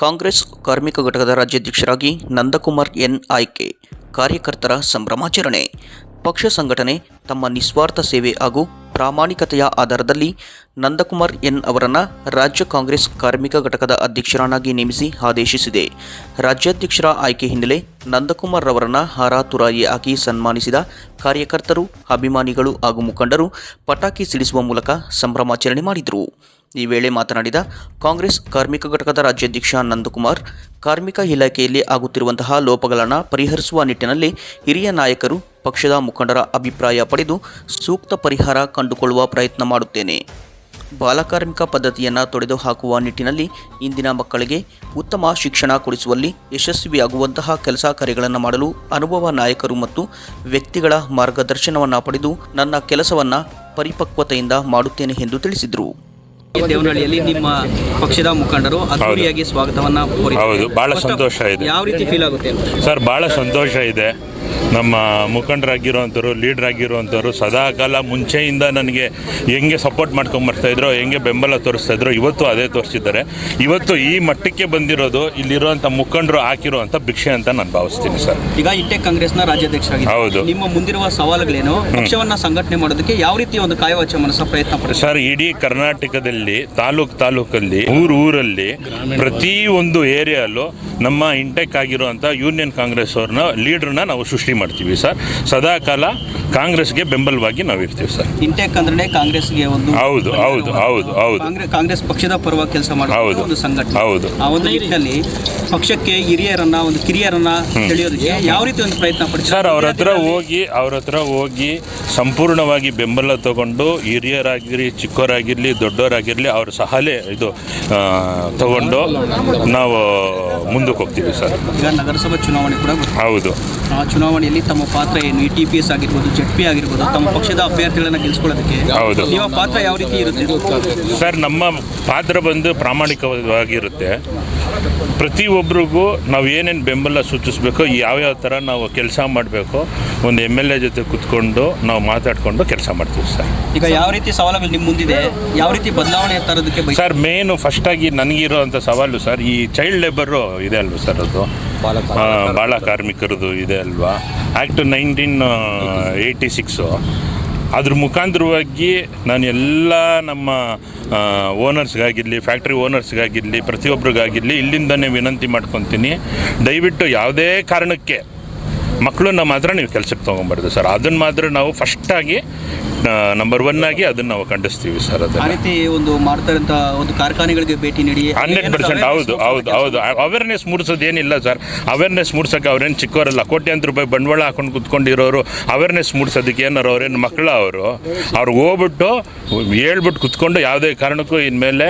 ಕಾಂಗ್ರೆಸ್ ಕಾರ್ಮಿಕ ಘಟಕದ ರಾಜ್ಯಾಧ್ಯಕ್ಷರಾಗಿ ನಂದಕುಮಾರ್ ಎನ್ ಆಯ್ಕೆ. ಕಾರ್ಯಕರ್ತರ ಸಂಭ್ರಮಾಚರಣೆ. ಪಕ್ಷ ಸಂಘಟನೆ ತಮ್ಮ ನಿಸ್ವಾರ್ಥ ಸೇವೆ ಹಾಗೂ ಪ್ರಾಮಾಣಿಕತೆಯ ಆಧಾರದಲ್ಲಿ ನಂದಕುಮಾರ್ ಎನ್ ಅವರನ್ನು ರಾಜ್ಯ ಕಾಂಗ್ರೆಸ್ ಕಾರ್ಮಿಕ ಘಟಕದ ಅಧ್ಯಕ್ಷರನ್ನಾಗಿ ನೇಮಿಸಿ ಆದೇಶಿಸಿದೆ. ರಾಜ್ಯಾಧ್ಯಕ್ಷರ ಆಯ್ಕೆ ಹಿನ್ನೆಲೆ ನಂದಕುಮಾರ್ ಅವರನ್ನು ಹಾರ ತುರಾಯಿ ಹಾಕಿ ಸನ್ಮಾನಿಸಿದ ಕಾರ್ಯಕರ್ತರು, ಅಭಿಮಾನಿಗಳು ಹಾಗೂ ಮುಖಂಡರು ಪಟಾಕಿ ಸಿಡಿಸುವ ಮೂಲಕ ಸಂಭ್ರಮಾಚರಣೆ ಮಾಡಿದರು. ಈ ವೇಳೆ ಮಾತನಾಡಿದ ಕಾಂಗ್ರೆಸ್ ಕಾರ್ಮಿಕ ಘಟಕದ ರಾಜ್ಯಾಧ್ಯಕ್ಷ ನಂದಕುಮಾರ್, ಕಾರ್ಮಿಕ ಇಲಾಖೆಯಲ್ಲಿ ಆಗುತ್ತಿರುವಂತಹ ಲೋಪಗಳನ್ನು ಪರಿಹರಿಸುವ ನಿಟ್ಟಿನಲ್ಲಿ ಹಿರಿಯ ನಾಯಕರು, ಪಕ್ಷದ ಮುಖಂಡರ ಅಭಿಪ್ರಾಯ ಪಡೆದು ಸೂಕ್ತ ಪರಿಹಾರ ಕಂಡುಕೊಳ್ಳುವ ಪ್ರಯತ್ನ ಮಾಡುತ್ತೇನೆ. ಬಾಲಕಾರ್ಮಿಕ ಪದ್ಧತಿಯನ್ನು ತೊಡೆದುಹಾಕುವ ನಿಟ್ಟಿನಲ್ಲಿ ಇಂದಿನ ಮಕ್ಕಳಿಗೆ ಉತ್ತಮ ಶಿಕ್ಷಣ ಕೊಡಿಸುವಲ್ಲಿ ಯಶಸ್ವಿಯಾಗುವಂತಹ ಕೆಲಸ ಕಾರ್ಯಗಳನ್ನು ಮಾಡಲು ಅನುಭವ ನಾಯಕರು ಮತ್ತು ವ್ಯಕ್ತಿಗಳ ಮಾರ್ಗದರ್ಶನವನ್ನು ಪಡೆದು ನನ್ನ ಕೆಲಸವನ್ನು ಪರಿಪಕ್ವತೆಯಿಂದ ಮಾಡುತ್ತೇನೆ ಎಂದು ತಿಳಿಸಿದರು. ದೇವನಹಳ್ಳಿಯಲ್ಲಿ ನಿಮ್ಮ ಪಕ್ಷದ ಮುಖಂಡರು ಅದ್ದೂರಿಯಾಗಿ ಸ್ವಾಗತವನ್ನು ಹೌದು, ಭಾಳ ಸಂತೋಷ ಇದೆ. ಯಾವ ರೀತಿ ಫೀಲ್ ಆಗುತ್ತೆ ಸರ್? ಭಾಳ ಸಂತೋಷ ಇದೆ. ನಮ್ಮ ಮುಖಂಡರಾಗಿರುವಂಥವ್ರು, ಲೀಡ್ರ್ ಆಗಿರುವಂಥವ್ರು ಸದಾಕಾಲ ಮುಂಚೆಯಿಂದ ನನಗೆ ಹೆಂಗೆ ಸಪೋರ್ಟ್ ಮಾಡ್ಕೊಂಬರ್ತಾಯಿದ್ರು, ಹೆಂಗೆ ಬೆಂಬಲ ತೋರಿಸ್ತಾಯಿದ್ರು, ಇವತ್ತು ಅದೇ ತೋರಿಸಿದ್ದಾರೆ. ಇವತ್ತು ಈ ಮಟ್ಟಕ್ಕೆ ಬಂದಿರೋದು ಇಲ್ಲಿರುವಂಥ ಮುಖಂಡರು ಹಾಕಿರುವಂಥ ಭಿಕ್ಷೆ ಅಂತ ನಾನು ಭಾವಿಸ್ತೀನಿ ಸರ್. ಈಗ ಇಂಟೆಕ್ ಕಾಂಗ್ರೆಸ್ನ ರಾಜ್ಯಾಧ್ಯಕ್ಷರಾಗಿ ಹೌದು, ನಿಮ್ಮ ಮುಂದಿರುವ ಸವಾಲುಗಳೇನು? ಪಕ್ಷವನ್ನು ಸಂಘಟನೆ ಮಾಡೋದಕ್ಕೆ ಯಾವ ರೀತಿ ಒಂದು ಕಾಯವಾಚ ಮನಸ್ಸ ಪ್ರಯತ್ನ ಪಡ್ತಾರೆ ಸರ್? ಇಡೀ ಕರ್ನಾಟಕದಲ್ಲಿ ತಾಲೂಕಲ್ಲಿ ಊರಲ್ಲಿ ಪ್ರತಿ ಒಂದು ಏರಿಯಲ್ಲೂ ನಮ್ಮ ಇಂಟೆಕ್ ಆಗಿರುವಂಥ ಯೂನಿಯನ್ ಕಾಂಗ್ರೆಸ್ ಅವ್ರನ್ನ ಲೀಡ್ರನ್ನ ನಾವು ಸೃಷ್ಟಿ ಮಾಡ್ತೀವಿ ಸರ್. ಸದಾಕಾಲ ಕಾಂಗ್ರೆಸ್ಗೆ ಬೆಂಬಲವಾಗಿ ನಾವು ಇರ್ತೀವಿ ಸರ್. ಇಂಟೆಕ್ ಅಂದ್ರೆ ಕಾಂಗ್ರೆಸ್ಗೆ ಒಂದು ಹೌದು ಹೌದು ಹೌದು ಹೌದು ಕಾಂಗ್ರೆಸ್ ಪಕ್ಷದ ಪರವಾಗಿ ಕೆಲಸ ಮಾಡುವ ಒಂದು ಸಂಘಟನೆ. ಹೌದು, ಆ ಒಂದು ನಿಟ್ಟಿನಲ್ಲಿ ಪಕ್ಷಕ್ಕೆ ಹಿರಿಯರನ್ನ, ಒಂದು ಕಿರಿಯರನ್ನ ತಿಳಿಯೋದಕ್ಕೆ ಯಾವ ರೀತಿ ಒಂದು ಪ್ರಯತ್ನ ಪಡ್ತಾರೆ ಸರ್? ಅವ್ರ ಹತ್ರ ಹೋಗಿ ಸಂಪೂರ್ಣವಾಗಿ ಬೆಂಬಲ ತಗೊಂಡು, ಹಿರಿಯರಾಗಿರಲಿ, ಚಿಕ್ಕವರಾಗಿರಲಿ, ದೊಡ್ಡವರಾಗಿರಲಿ ಅವ್ರ ಸಲಹೆ ತಗೊಂಡು ನಾವು ಮುಂದಕ್ಕೆ ಹೋಗ್ತೀವಿ ಸರ್. ಈಗ ನಗರಸಭಾ ಚುನಾವಣೆ ಕೂಡ ಹೌದು. ಆ ಚುನಾವಣೆಯಲ್ಲಿ ತಮ್ಮ ಪಾತ್ರ ಏನು? ಈ TPS ಆಗಿರ್ಬೋದು, ZP ಆಗಿರ್ಬೋದು, ತಮ್ಮ ಪಕ್ಷದ ಅಭ್ಯರ್ಥಿಗಳನ್ನ ಗೆಲ್ಲಿಸ್ಕೊಳ್ಳೋದಕ್ಕೆ ಹೌದು, ನಿಮ್ಮ ಪಾತ್ರ ಯಾವ ರೀತಿ ಇರುತ್ತೆ ಸರ್? ನಮ್ಮ ಪಾತ್ರ ಬಂದು ಪ್ರಾಮಾಣಿಕವಾಗಿರುತ್ತೆ. ಪ್ರತಿಯೊಬ್ಬರಿಗೂ ನಾವು ಏನೇನು ಬೆಂಬಲ ಸೂಚಿಸಬೇಕು, ಯಾವ್ಯಾವ ಥರ ನಾವು ಕೆಲಸ ಮಾಡಬೇಕು, ಒಂದು MLA ಜೊತೆ ಕೂತ್ಕೊಂಡು ನಾವು ಮಾತಾಡಿಕೊಂಡು ಕೆಲಸ ಮಾಡ್ತೀವಿ ಸರ್. ಈಗ ಯಾವ ರೀತಿ ಸವಾಲುಗಳು ನಿಮ್ಮ ಮುಂದಿದೆ, ಯಾವ ರೀತಿ ಬದಲಾವಣೆ ತರೋದಕ್ಕೆ ಸರ್? ಮೇನು ಫಸ್ಟಾಗಿ ನನಗಿರೋವಂಥ ಸವಾಲು ಸರ್, ಈ ಚೈಲ್ಡ್ ಲೇಬರು ಇದೆ ಅಲ್ವಾ ಸರ್, ಅದು ಬಾಲ ಕಾರ್ಮಿಕರದು ಇದೆ ಅಲ್ವಾ, ಆ್ಯಕ್ಟ್ 1986. ಅದ್ರ ಮುಖಾಂತರವಾಗಿ ನಾನು ಎಲ್ಲ ನಮ್ಮ ಓನರ್ಸ್ಗಾಗಿರಲಿ, ಫ್ಯಾಕ್ಟ್ರಿ ಓನರ್ಸ್ಗಾಗಿರಲಿ, ಪ್ರತಿಯೊಬ್ಬರಿಗಾಗಿರಲಿ ಇಲ್ಲಿಂದನೇ ವಿನಂತಿ ಮಾಡ್ಕೊತೀನಿ, ದಯವಿಟ್ಟು ಯಾವುದೇ ಕಾರಣಕ್ಕೆ ಮಕ್ಕಳನ್ನ ಮಾತ್ರ ನೀವು ಕೆಲಸಕ್ಕೆ ತೊಗೊಂಬಾರ್ದು ಸರ್. ಅದನ್ನು ಮಾತ್ರ ನಾವು ಫಸ್ಟಾಗಿ ನಂಬರ್ 1 ಆಗಿ ಅದನ್ನು ನಾವು ಖಂಡಿಸ್ತೀವಿ ಸರ್. ಅದು ಆ ರೀತಿ ಒಂದು ಮಾಡ್ತಾರಂಥ ಒಂದು ಕಾರ್ಖಾನೆಗಳಿಗೆ ಭೇಟಿ ನೀಡಿ 100% ಹೌದು ಹೌದು ಹೌದು ಅವೇರ್ನೆಸ್ ಮೂಡಿಸೋದು ಏನಿಲ್ಲ ಸರ್. ಅವೇರ್ನೆಸ್ ಮೂಡ್ಸೋಕ್ಕೆ ಅವ್ರೇನು ಚಿಕ್ಕವರಲ್ಲ, ಕೋಟ್ಯಾಂತರ ರೂಪಾಯಿ ಬಂಡವಾಳ ಹಾಕೊಂಡು ಕುತ್ಕೊಂಡಿರೋರು. ಅವೇರ್ನೆಸ್ ಮೂಡಿಸೋದಕ್ಕೆ ಏನಾರು ಅವ್ರೇನು ಮಕ್ಕಳು ಅವ್ರಿಗೆ ಹೋಗ್ಬಿಟ್ಟು ಹೇಳ್ಬಿಟ್ಟು ಕುತ್ಕೊಂಡು ಯಾವುದೇ ಕಾರಣಕ್ಕೂ ಇನ್ಮೇಲೆ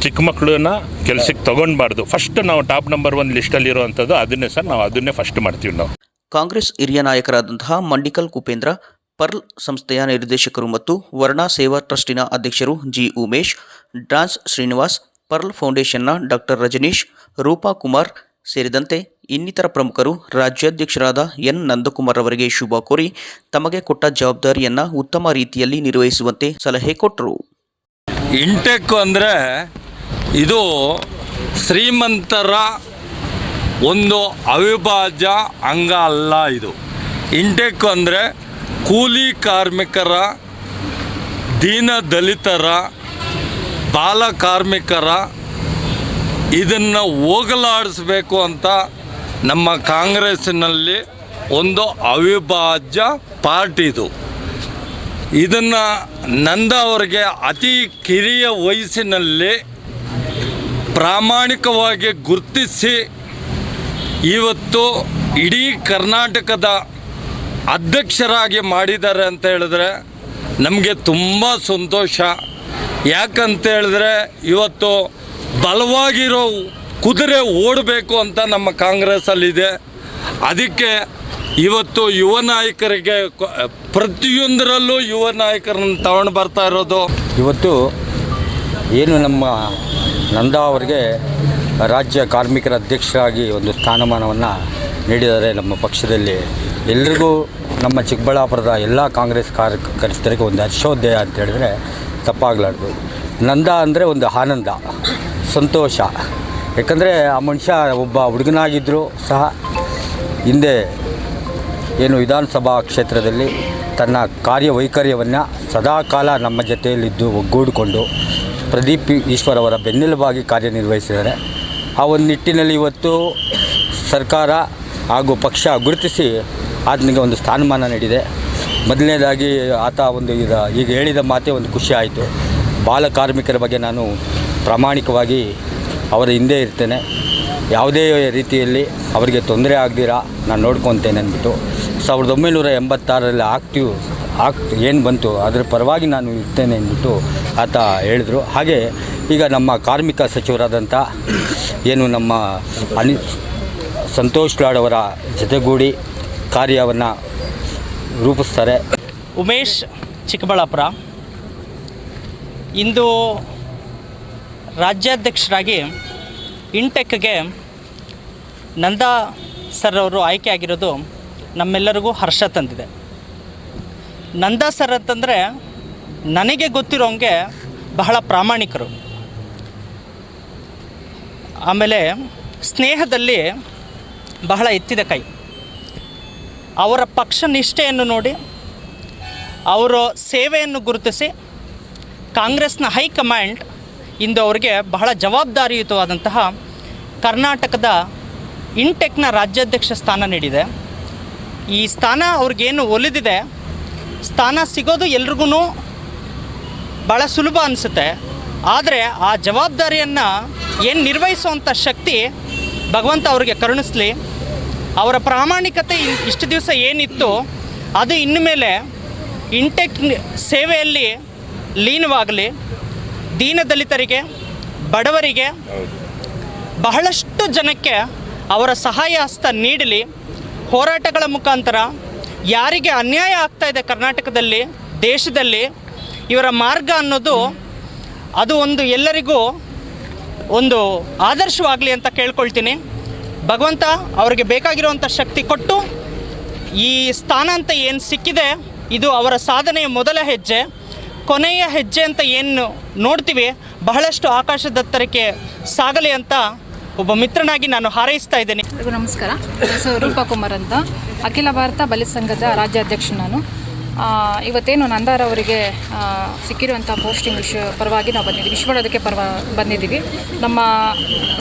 ಚಿಕ್ಕ ಮಕ್ಕಳನ್ನ ಕೆಲಸಕ್ಕೆ ತೊಗೊಳ್ಬಾರ್ದು. ಫಸ್ಟ್ ನಾವು ಟಾಪ್ ನಂಬರ್ 1 ಲಿಸ್ಟಲ್ಲಿ ಇರೋವಂಥದ್ದು ಅದನ್ನೇ ಸರ್. ನಾವು ಅದನ್ನೇ ಫಸ್ಟ್ ಮಾಡ್ತೀವಿ ನಾವು. ಕಾಂಗ್ರೆಸ್ ಹಿರಿಯ ನಾಯಕರಾದಂತಹ ಮಂಡಿಕಲ್ ಕುಪೇಂದ್ರ, ಪರ್ಲ್ ಸಂಸ್ಥೆಯ ನಿರ್ದೇಶಕರು ಮತ್ತು ವರ್ಣಾ ಸೇವಾ ಟ್ರಸ್ಟಿನ ಅಧ್ಯಕ್ಷರು G Umesh, dance Srinivas, pearl ಫೌಂಡೇಶನ್ನ ಡಾಕ್ಟರ್ ರಜನೀಶ್, ರೂಪಾ ಕುಮಾರ್ ಸೇರಿದಂತೆ ಇನ್ನಿತರ ಪ್ರಮುಖರು ರಾಜ್ಯಾಧ್ಯಕ್ಷರಾದ ಎನ್ ನಂದಕುಮಾರ್ ಅವರಿಗೆ ಶುಭ ಕೋರಿ ತಮಗೆ ಕೊಟ್ಟ ಜವಾಬ್ದಾರಿಯನ್ನು ಉತ್ತಮ ರೀತಿಯಲ್ಲಿ ನಿರ್ವಹಿಸುವಂತೆ ಸಲಹೆ ಕೊಟ್ಟರು. ಇಂಟೆಕ್ ಅಂದರೆ ಇದು ಶ್ರೀಮಂತರ ಒಂದು ಅವಿಭಾಜ್ಯ ಅಂಗ ಅಲ್ಲ. ಇದು ಇಂಟೆಕ್ ಅಂದರೆ ಕೂಲಿ ಕಾರ್ಮಿಕರ, ದೀನ ದಲಿತರ, ಬಾಲ ಕಾರ್ಮಿಕರ ಇದನ್ನು ಹೋಗಲಾಡಿಸ್ಬೇಕು ಅಂತ ನಮ್ಮ ಕಾಂಗ್ರೆಸ್ಸಿನಲ್ಲಿ ಒಂದು ಅವಿಭಾಜ್ಯ ಪಾರ್ಟಿ ಇದು. ಇದನ್ನು ನಂದ ಅವರಿಗೆ ಅತಿ ಕಿರಿಯ ವಯಸ್ಸಿನಲ್ಲಿ ಪ್ರಾಮಾಣಿಕವಾಗಿ ಗುರುತಿಸಿ ಇವತ್ತು ಇಡೀ ಕರ್ನಾಟಕದ ಅಧ್ಯಕ್ಷರಾಗಿ ಮಾಡಿದ್ದಾರೆ ಅಂತ ಹೇಳಿದ್ರೆ ನಮಗೆ ತುಂಬ ಸಂತೋಷ. ಯಾಕಂತ ಹೇಳಿದ್ರೆ ಇವತ್ತು ಬಲವಾಗಿರೋ ಕುದುರೆ ಓಡಬೇಕು ಅಂತ ನಮ್ಮ ಕಾಂಗ್ರೆಸ್ಸಲ್ಲಿದೆ. ಅದಕ್ಕೆ ಇವತ್ತು ಯುವ ನಾಯಕರಿಗೆ ಪ್ರತಿಯೊಂದರಲ್ಲೂ ಯುವ ನಾಯಕರನ್ನು ತಗೊಂಡು ಬರ್ತಾ ಇರೋದು. ಇವತ್ತು ಏನು ನಮ್ಮ ನಂದಾ ಅವರಿಗೆ ರಾಜ್ಯ ಕಾರ್ಮಿಕರ ಅಧ್ಯಕ್ಷರಾಗಿ ಒಂದು ಸ್ಥಾನಮಾನವನ್ನು ನೀಡಿದ್ದಾರೆ ನಮ್ಮ ಪಕ್ಷದಲ್ಲಿ. ಎಲ್ರಿಗೂ ನಮ್ಮ ಚಿಕ್ಕಬಳ್ಳಾಪುರದ ಎಲ್ಲ ಕಾಂಗ್ರೆಸ್ ಕಾರ್ಯಕರ್ತರಿಗೆ ಒಂದು ಹರ್ಷೋದಯ ಅಂತ ಹೇಳಿದ್ರೆ ತಪ್ಪಾಗಲಾರ್ದು. ನಂದಾ ಅಂದರೆ ಒಂದು ಆನಂದ, ಸಂತೋಷ. ಯಾಕಂದರೆ ಆ ಮನುಷ್ಯ ಒಬ್ಬ ಹುಡುಗನಾಗಿದ್ದರೂ ಸಹ ಹಿಂದೆ ಏನು ವಿಧಾನಸಭಾ ಕ್ಷೇತ್ರದಲ್ಲಿ ತನ್ನ ಕಾರ್ಯವೈಖರ್ಯವನ್ನು ಸದಾಕಾಲ ನಮ್ಮ ಜೊತೆಯಲ್ಲಿದ್ದು ಒಗ್ಗೂಡಿಕೊಂಡು ಪ್ರದೀಪ್ ಈಶ್ವರ್ ಅವರ ಬೆನ್ನೆಲುಬಾಗಿ ಕಾರ್ಯನಿರ್ವಹಿಸಿದ್ದಾರೆ. ಆ ಒಂದು ನಿಟ್ಟಿನಲ್ಲಿ ಇವತ್ತು ಸರ್ಕಾರ ಹಾಗೂ ಪಕ್ಷ ಗುರುತಿಸಿ ಆತನಿಗೆ ಒಂದು ಸ್ಥಾನಮಾನ ನೀಡಿದೆ. ಮೊದಲನೇದಾಗಿ ಆತ ಒಂದು ಈಗ ಹೇಳಿದ ಮಾತೇ ಒಂದು ಖುಷಿ ಆಯಿತು. ಬಾಲ ಕಾರ್ಮಿಕರ ಬಗ್ಗೆ ನಾನು ಪ್ರಾಮಾಣಿಕವಾಗಿ ಅವರ ಹಿಂದೆ ಇರ್ತೇನೆ, ಯಾವುದೇ ರೀತಿಯಲ್ಲಿ ಅವರಿಗೆ ತೊಂದರೆ ಆಗದಿರ ನಾನು ನೋಡ್ಕೊತೇನೆ ಅಂದ್ಬಿಟ್ಟು 1986ರಲ್ಲಿ ಏನು ಬಂತು ಅದರ ಪರವಾಗಿ ನಾನು ಇರ್ತೇನೆ ಅಂದ್ಬಿಟ್ಟು ಆತ ಹೇಳಿದರು. ಹಾಗೆ ಈಗ ನಮ್ಮ ಕಾರ್ಮಿಕ ಸಚಿವರಾದಂಥ ಏನು ನಮ್ಮ ಸಂತೋಷ್ ಲಾಡ್ ಅವರ ಜೊತೆಗೂಡಿ ಕಾರ್ಯವನ್ನು ರೂಪಿಸ್ತಾರೆ. ಉಮೇಶ್ ಚಿಕ್ಕಬಳ್ಳಾಪುರ ಇಂದು ರಾಜ್ಯಾಧ್ಯಕ್ಷರಾಗಿ ಇಂಟೆಕ್ಗೆ ನಂದಾ ಸರ್ ಅವರು ಆಯ್ಕೆ ಆಗಿರೋದು ನಮ್ಮೆಲ್ಲರಿಗೂ ಹರ್ಷ ತಂದಿದೆ. ನಂದಾ ಸರ್ ಅಂತಂದರೆ ನನಗೆ ಗೊತ್ತಿರೋಂಗೆ ಬಹಳ ಪ್ರಾಮಾಣಿಕರು, ಆಮೇಲೆ ಸ್ನೇಹದಲ್ಲಿ ಬಹಳ ಎತ್ತಿದ ಕೈ. ಅವರ ಪಕ್ಷ ನಿಷ್ಠೆಯನ್ನು ನೋಡಿ ಅವರ ಸೇವೆಯನ್ನು ಗುರುತಿಸಿ ಕಾಂಗ್ರೆಸ್ನ ಹೈಕಮಾಂಡ್ ಇಂದು ಅವರಿಗೆ ಬಹಳ ಜವಾಬ್ದಾರಿಯುತವಾದಂತಹ ಕರ್ನಾಟಕದ ಇಂಟೆಕ್ನ ರಾಜ್ಯಾಧ್ಯಕ್ಷ ಸ್ಥಾನ ನೀಡಿದೆ. ಈ ಸ್ಥಾನ ಅವ್ರಿಗೇನು ಒಲಿದಿದೆ, ಸ್ಥಾನ ಸಿಗೋದು ಎಲ್ರಿಗೂ ಭಾಳ ಸುಲಭ ಅನಿಸುತ್ತೆ. ಆದರೆ ಆ ಜವಾಬ್ದಾರಿಯನ್ನು ಏನು ನಿರ್ವಹಿಸುವಂಥ ಶಕ್ತಿ ಭಗವಂತ ಅವರಿಗೆ ಕರುಣಿಸಲಿ. ಅವರ ಪ್ರಾಮಾಣಿಕತೆ ಇಷ್ಟು ದಿವಸ ಏನಿತ್ತು ಅದು ಇನ್ನು ಮೇಲೆ ಇಂಟೆಕ್ ಸೇವೆಯಲ್ಲಿ ಲೀನವಾಗಲಿ. ದೀನದಲಿತರಿಗೆ, ಬಡವರಿಗೆ, ಬಹಳಷ್ಟು ಜನಕ್ಕೆ ಅವರ ಸಹಾಯ ಹಸ್ತ ನೀಡಲಿ. ಹೋರಾಟಗಳ ಮುಖಾಂತರ ಯಾರಿಗೆ ಅನ್ಯಾಯ ಆಗ್ತಾಯಿದೆ ಕರ್ನಾಟಕದಲ್ಲಿ, ದೇಶದಲ್ಲಿ, ಇವರ ಮಾರ್ಗ ಅನ್ನೋದು ಅದು ಒಂದು ಎಲ್ಲರಿಗೂ ಒಂದು ಆದರ್ಶವಾಗಲಿ ಅಂತ ಕೇಳ್ಕೊಳ್ತೀನಿ. ಭಗವಂತ ಅವರಿಗೆ ಬೇಕಾಗಿರುವಂಥ ಶಕ್ತಿ ಕೊಟ್ಟು ಈ ಸ್ಥಾನ ಅಂತ ಏನು ಸಿಕ್ಕಿದೆ ಇದು ಅವರ ಸಾಧನೆಯ ಮೊದಲ ಹೆಜ್ಜೆ. ಕೊನೆಯ ಹೆಜ್ಜೆ ಅಂತ ಏನು ನೋಡ್ತೀವಿ ಬಹಳಷ್ಟು ಆಕಾಶದತ್ತರಕ್ಕೆ ಸಾಗಲಿ ಅಂತ ಒಬ್ಬ ಮಿತ್ರನಾಗಿ ನಾನು ಹಾರೈಸ್ತಾ ಇದ್ದೇನೆ. ನಮಸ್ಕಾರ. ಹೆಸರು ರೂಪಾ ಕುಮಾರ್ ಅಂತ, ಅಖಿಲ ಭಾರತ ಬಲಿತ ಸಂಘದ ರಾಜ್ಯಾಧ್ಯಕ್ಷ ನಾನು. ಇವತ್ತೇನು ನಂದಾರ್ ಅವರಿಗೆ ಸಿಕ್ಕಿರುವಂಥ ಪೋಸ್ಟಿಂಗ್ ಪರವಾಗಿ ನಾವು ಬಂದಿದ್ದೀವಿ, ವಿಶ್ವಡೋದಕ್ಕೆ ಬಂದಿದ್ದೀವಿ. ನಮ್ಮ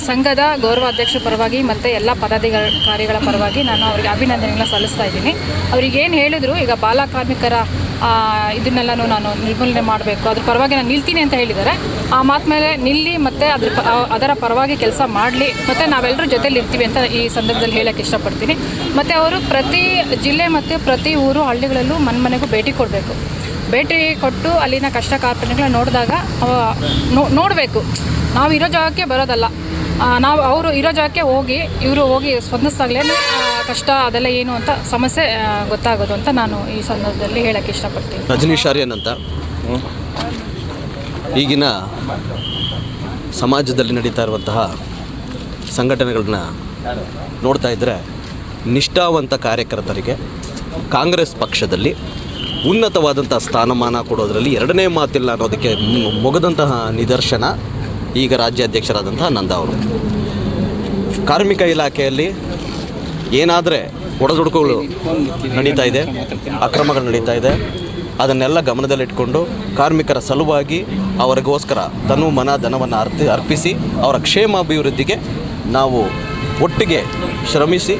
ಸಂಘದ ಗೌರವಾಧ್ಯಕ್ಷ ಪರವಾಗಿ ಮತ್ತು ಎಲ್ಲ ಪದಾಧಿಕಾರಿಗಳ ಪರವಾಗಿ ನಾನು ಅವರಿಗೆ ಅಭಿನಂದನೆಗಳನ್ನ ಸಲ್ಲಿಸ್ತಾ ಇದ್ದೀನಿ. ಅವ್ರಿಗೇನು ಹೇಳಿದ್ರು, ಈಗ ಬಾಲ ಕಾರ್ಮಿಕರ ಇದನ್ನೆಲ್ಲನೂ ನಾನು ನಿರ್ಮೂಲನೆ ಮಾಡಬೇಕು, ಅದ್ರ ಪರವಾಗಿ ನಾನು ನಿಲ್ತೀನಿ ಅಂತ ಹೇಳಿದ್ದಾರೆ. ಆ ಮಾತು ಮೇಲೆ ನಿಲ್ಲಿ ಮತ್ತು ಅದರ ಪರವಾಗಿ ಕೆಲಸ ಮಾಡಲಿ, ಮತ್ತು ನಾವೆಲ್ಲರೂ ಜೊತೆಲಿ ಇರ್ತೀವಿ ಅಂತ ಈ ಸಂದರ್ಭದಲ್ಲಿ ಹೇಳೋಕ್ಕೆ ಇಷ್ಟಪಡ್ತೀನಿ. ಮತ್ತು ಅವರು ಪ್ರತಿ ಜಿಲ್ಲೆ ಮತ್ತು ಪ್ರತಿ ಊರು ಹಳ್ಳಿಗಳಲ್ಲೂ ಮನೆಗೂ ಭೇಟಿ ಕೊಡಬೇಕು. ಭೇಟಿ ಕೊಟ್ಟು ಅಲ್ಲಿನ ಕಷ್ಟ ಕಾರ್ಪಣ್ಯಗಳನ್ನ ನೋಡಿದಾಗ ನೋಡಬೇಕು. ನಾವು ಇರೋ ಜಾಗಕ್ಕೆ ಬರೋದಲ್ಲ, ನಾವು ಅವರು ಇರೋ ಜಾಗಕ್ಕೆ ಇವರು ಹೋಗಿ ಸ್ಪಂದಿಸಿದಾಗಲೇ ಕಷ್ಟ ಅದೆಲ್ಲ ಏನು ಅಂತ ಸಮಸ್ಯೆ ಗೊತ್ತಾಗೋದು ಅಂತ ನಾನು ಈ ಸಂದರ್ಭದಲ್ಲಿ ಹೇಳೋಕ್ಕೆ ಇಷ್ಟಪಡ್ತೀನಿ. ರಜನೀಶ್ ಆರ್ಯನ್ ಅಂತ. ಈಗಿನ ಸಮಾಜದಲ್ಲಿ ನಡೀತಾ ಇರುವಂತಹ ಸಂಘಟನೆಗಳನ್ನ ನೋಡ್ತಾ ಇದ್ದರೆ ನಿಷ್ಠಾವಂತ ಕಾರ್ಯಕರ್ತರಿಗೆ ಕಾಂಗ್ರೆಸ್ ಪಕ್ಷದಲ್ಲಿ ಉನ್ನತವಾದಂಥ ಸ್ಥಾನಮಾನ ಕೊಡೋದರಲ್ಲಿ ಎರಡನೇ ಮಾತಿಲ್ಲ ಅನ್ನೋದಕ್ಕೆ ಮೊಗದಂತಹ ನಿದರ್ಶನ ಈಗ ರಾಜ್ಯಾಧ್ಯಕ್ಷರಾದಂತಹ ನಂದಾ ಅವರು. ಕಾರ್ಮಿಕ ಇಲಾಖೆಯಲ್ಲಿ ಏನಾದರೆ ಒಡದುಡುಕುಗಳು ನಡೀತಾ ಇದೆ, ಅಕ್ರಮಗಳು ನಡೀತಾ ಇದೆ, ಅದನ್ನೆಲ್ಲ ಗಮನದಲ್ಲಿಟ್ಕೊಂಡು ಕಾರ್ಮಿಕರ ಸಲುವಾಗಿ ಅವರಿಗೋಸ್ಕರ ತನು ಮನ ಧನವನ್ನು ಅರ್ಪಿಸಿ ಅವರ ಕ್ಷೇಮಾಭಿವೃದ್ಧಿಗೆ ನಾವು ಒಟ್ಟಿಗೆ ಶ್ರಮಿಸಿ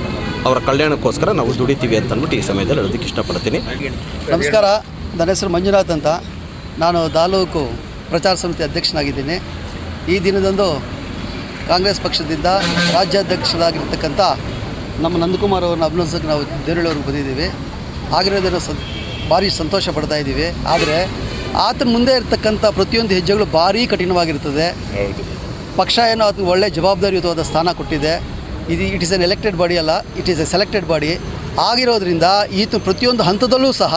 ಅವರ ಕಲ್ಯಾಣಕ್ಕೋಸ್ಕರ ನಾವು ದುಡಿತೀವಿ ಅಂತ ಅಂದ್ಬಿಟ್ಟು ಈ ಸಮಯದಲ್ಲಿ ಹೇಳೋದಕ್ಕೆ ಇಷ್ಟಪಡ್ತೀನಿ. ನಮಸ್ಕಾರ, ನನ್ನ ಹೆಸರು ಮಂಜುನಾಥ್ ಅಂತ. ನಾನು ತಾಲೂಕು ಪ್ರಚಾರ ಸಮಿತಿ ಅಧ್ಯಕ್ಷನಾಗಿದ್ದೀನಿ. ಈ ದಿನದಂದು ಕಾಂಗ್ರೆಸ್ ಪಕ್ಷದಿಂದ ರಾಜ್ಯಾಧ್ಯಕ್ಷರಾಗಿರ್ತಕ್ಕಂಥ ನಮ್ಮ ನಂದಕುಮಾರ್ ಅವ್ರನ್ನ ಅಭಿನಂದಿಸೋಕೆ ನಾವು ದೇವರಳ್ಳವ್ರಿಗೆ ಬಂದಿದ್ದೀವಿ. ಆಗಿರೋದನ್ನು ಭಾರಿ ಸಂತೋಷ ಪಡ್ತಾ ಇದ್ದೀವಿ. ಆದರೆ ಆತನ ಮುಂದೆ ಇರ್ತಕ್ಕಂಥ ಪ್ರತಿಯೊಂದು ಹೆಜ್ಜೆಗಳು ಭಾರೀ ಕಠಿಣವಾಗಿರ್ತದೆ. ಪಕ್ಷ ಏನೋ ಅದಕ್ಕೆ ಒಳ್ಳೆಯ ಜವಾಬ್ದಾರಿಯುತವಾದ ಸ್ಥಾನ ಕೊಟ್ಟಿದೆ. It is an elected body ಅಲ್ಲ, it is a selected body ಆಗಿರೋದ್ರಿಂದ ಈತ ಪ್ರತಿಯೊಂದು ಹಂತದಲ್ಲೂ ಸಹ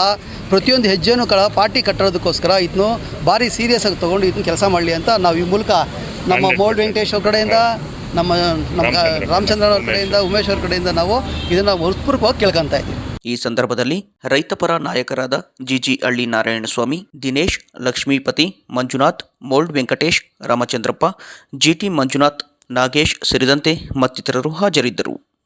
ಪ್ರತಿಯೊಂದು ಹೆಜ್ಜೆನೂ ಪಾರ್ಟಿ ಕಟ್ಟೋದಕ್ಕೋಸ್ಕರ ಈತನು ಭಾರಿ ಸೀರಿಯಸ್ ಆಗಿ ತೊಗೊಂಡು ಈತನ ಕೆಲಸ ಮಾಡಲಿ ಅಂತ ನಾವು ಈ ಮೂಲಕ ನಮ್ಮ ಮೋಲ್ಡ್ ವೆಂಕಟೇಶ್ ಅವ್ರ ಕಡೆಯಿಂದ, ನಮ್ಮ ರಾಮಚಂದ್ರನ್ ಅವ್ರ ಕಡೆಯಿಂದ, ಉಮೇಶ್ ಅವ್ರ ಕಡೆಯಿಂದ ನಾವು ಇದನ್ನು ಹೃತ್ಪೂರ್ವಕವಾಗಿ ಕೇಳ್ಕೊತಾ ಇದ್ದೀವಿ. ಈ ಸಂದರ್ಭದಲ್ಲಿ ರೈತಪರ ನಾಯಕರಾದ ಜಿಜಿ ಹಳ್ಳಿ ನಾರಾಯಣಸ್ವಾಮಿ, ದಿನೇಶ್, ಲಕ್ಷ್ಮೀಪತಿ, ಮಂಜುನಾಥ್, ಮೋಲ್ಡ್ ವೆಂಕಟೇಶ್, ರಾಮಚಂದ್ರಪ್ಪ, ಜಿಟಿ ಮಂಜುನಾಥ್, ನಾಗೇಶ್ ಸೇರಿದಂತೆ ಮತ್ತಿತರರು ಹಾಜರಿದ್ದರು.